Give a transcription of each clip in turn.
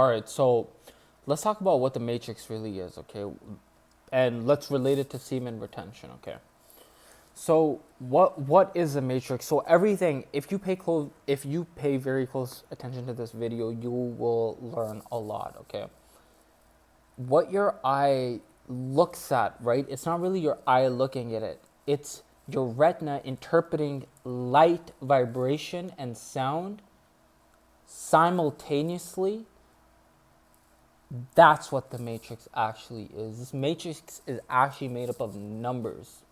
All right, so let's talk about what the matrix really is, okay? And let's relate it to semen retention, okay? So what is the matrix? So everything, if you pay very close attention to this video, you will learn a lot, okay? What your eye looks at, right? It's not really your eye looking at it. It's your retina interpreting light, vibration, and sound simultaneously. That's what the matrix actually is. This matrix is actually made up of numbers.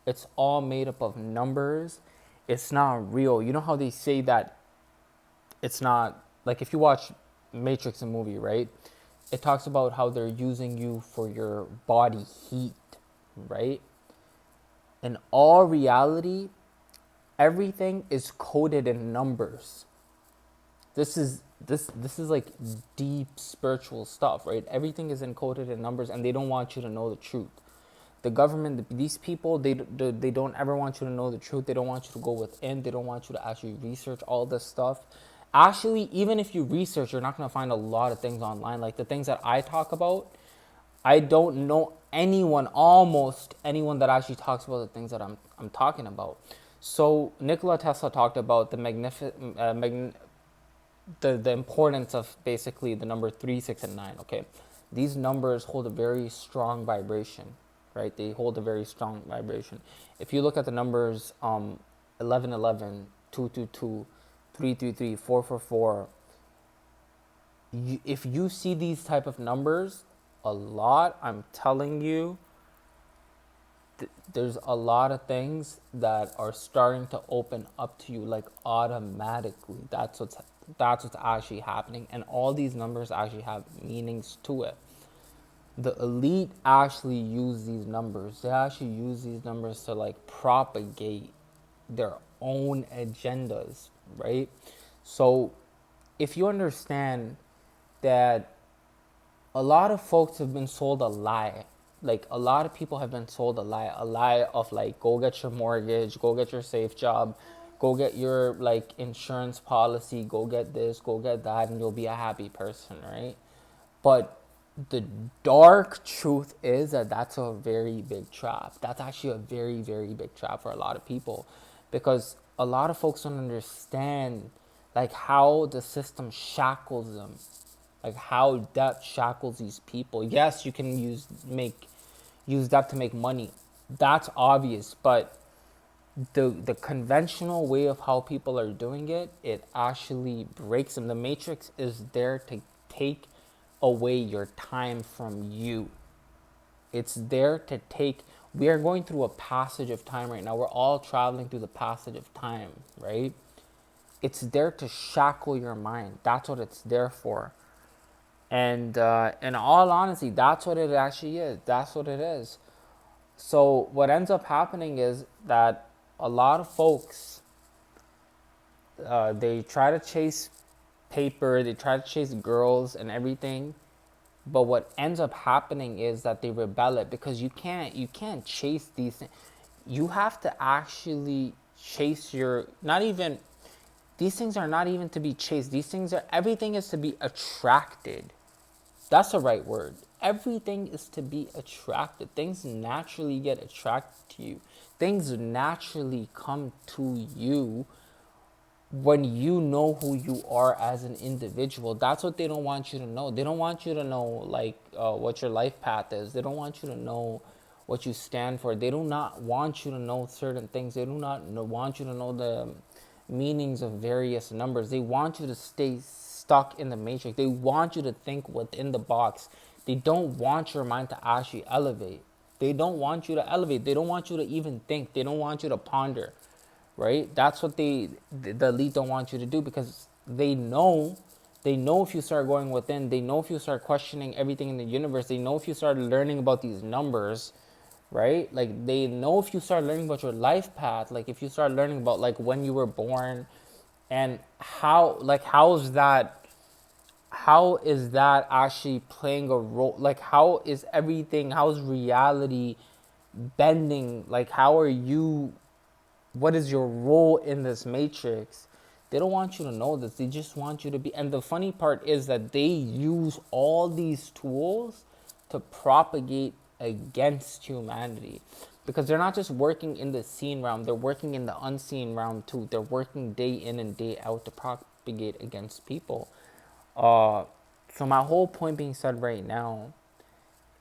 It's all made up of numbers. It's not real. You know how they say that it's not, like if you watch Matrix, a movie, right? It talks about how they're using you for your body heat, right? In all reality, everything is coded in numbers. This is like deep spiritual stuff, right? Everything is encoded in numbers, and they don't want you to know the truth. The government, these people, they don't ever want you to know the truth. They don't want you to go within. They don't want you to actually research all this stuff. Actually, even if you research, you're not going to find a lot of things online. Like the things that I talk about, I don't know anyone, almost anyone, that actually talks about the things that I'm talking about. So Nikola Tesla talked about the importance of basically the number 3, 6, and 9. Okay, these numbers hold a very strong vibration, right? They hold a very strong vibration. If you look at the numbers 11, 11, 2, 2, 2, 3, 3, 3, 4, 4, 4, if you see these type of numbers a lot, I'm telling you, there's a lot of things that are starting to open up to you like automatically. That's what's actually happening, and all these numbers actually have meanings to it. The elite actually use these numbers. They actually use these numbers to like propagate their own agendas, right? So if you understand that a lot of folks have been sold a lie. Like a lot of people have been sold a lie of like, go get your mortgage, go get your safe job, go get your like insurance policy, go get this, go get that, and you'll be a happy person, right? But the dark truth is that that's a very big trap. That's actually a very, very big trap for a lot of people, because a lot of folks don't understand like how the system shackles them, like how debt shackles these people. Yes, you can use debt to make money. That's obvious, but the conventional way of how people are doing it, it actually breaks them. The matrix is there to take away your time from you. It's there to take, we are going through a passage of time right now. We're all traveling through the passage of time, right? It's there to shackle your mind. That's what it's there for. And in all honesty, that's what it actually is. That's what it is. So what ends up happening is that a lot of folks, they try to chase paper, they try to chase girls and everything, but what ends up happening is that they rebel it, because you can't chase these things. You have to actually chase your, not even, these things are not even to be chased. These things are, everything is to be attracted. That's the right word. Everything is to be attracted. Things naturally get attracted to you. Things naturally come to you when you know who you are as an individual. That's what they don't want you to know. They don't want you to know like what your life path is. They don't want you to know what you stand for. They do not want you to know certain things. They do not want you to know the meanings of various numbers. They want you to stay stuck in the matrix. They want you to think within the box. They don't want your mind to actually elevate. They don't want you to elevate. They don't want you to even think. They don't want you to ponder, right? That's what the elite don't want you to do, because they know if you start going within, they know if you start questioning everything in the universe, they know if you start learning about these numbers, right? Like they know if you start learning about your life path, like if you start learning about like when you were born, and how is that actually playing a role, like how's reality bending, like how are you, what is your role in this matrix? They don't want you to know this. They just want you to be. And the funny part is that they use all these tools to propagate against humanity, because they're not just working in the seen realm, they're working in the unseen realm too. They're working day in and day out to propagate against people. Uh, so my whole point being said right now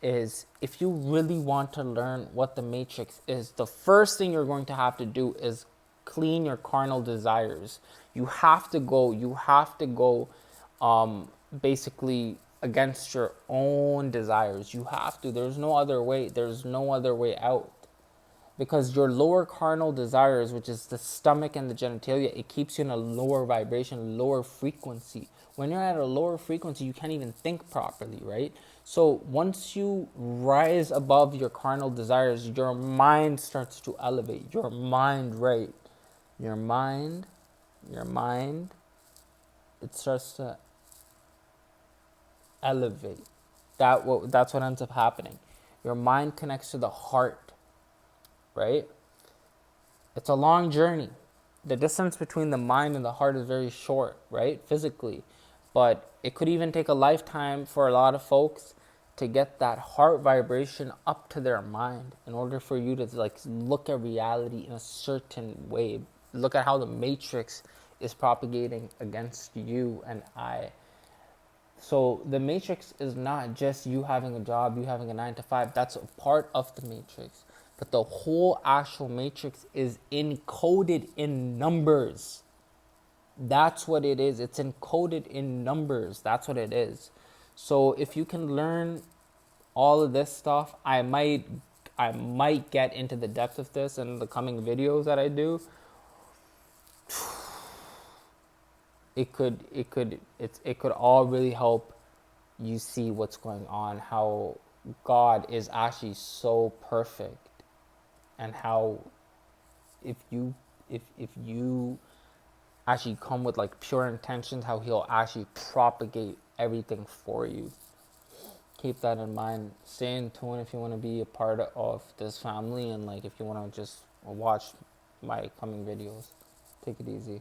is, if you really want to learn what the matrix is, the first thing you're going to have to do is clean your carnal desires. You have to go basically against your own desires. You have to. There's no other way. There's no other way out, because your lower carnal desires, which is the stomach and the genitalia, it keeps you in a lower vibration, lower frequency. When you're at a lower frequency, you can't even think properly, right? So once you rise above your carnal desires, your mind starts to elevate. Your mind, right? Your mind, your mind, it starts to elevate. That's what ends up happening. Your mind connects to the heart, right? It's a long journey. The distance between the mind and the heart is very short, right? Physically. But it could even take a lifetime for a lot of folks to get that heart vibration up to their mind in order for you to like look at reality in a certain way. Look at how the matrix is propagating against you and I. So the matrix is not just you having a job, you having a 9 to 5. That's a part of the matrix. But the whole actual matrix is encoded in numbers. That's what it is. It's encoded in numbers. That's what it is. So if you can learn all of this stuff, I might get into the depth of this in the coming videos that I do. It could all really help you see what's going on, how God is actually so perfect, and how if you actually come with like pure intentions, how he'll actually propagate everything for you. Keep that in mind. Stay in tune if you want to be a part of this family, and like if you want to just watch my coming videos. Take it easy.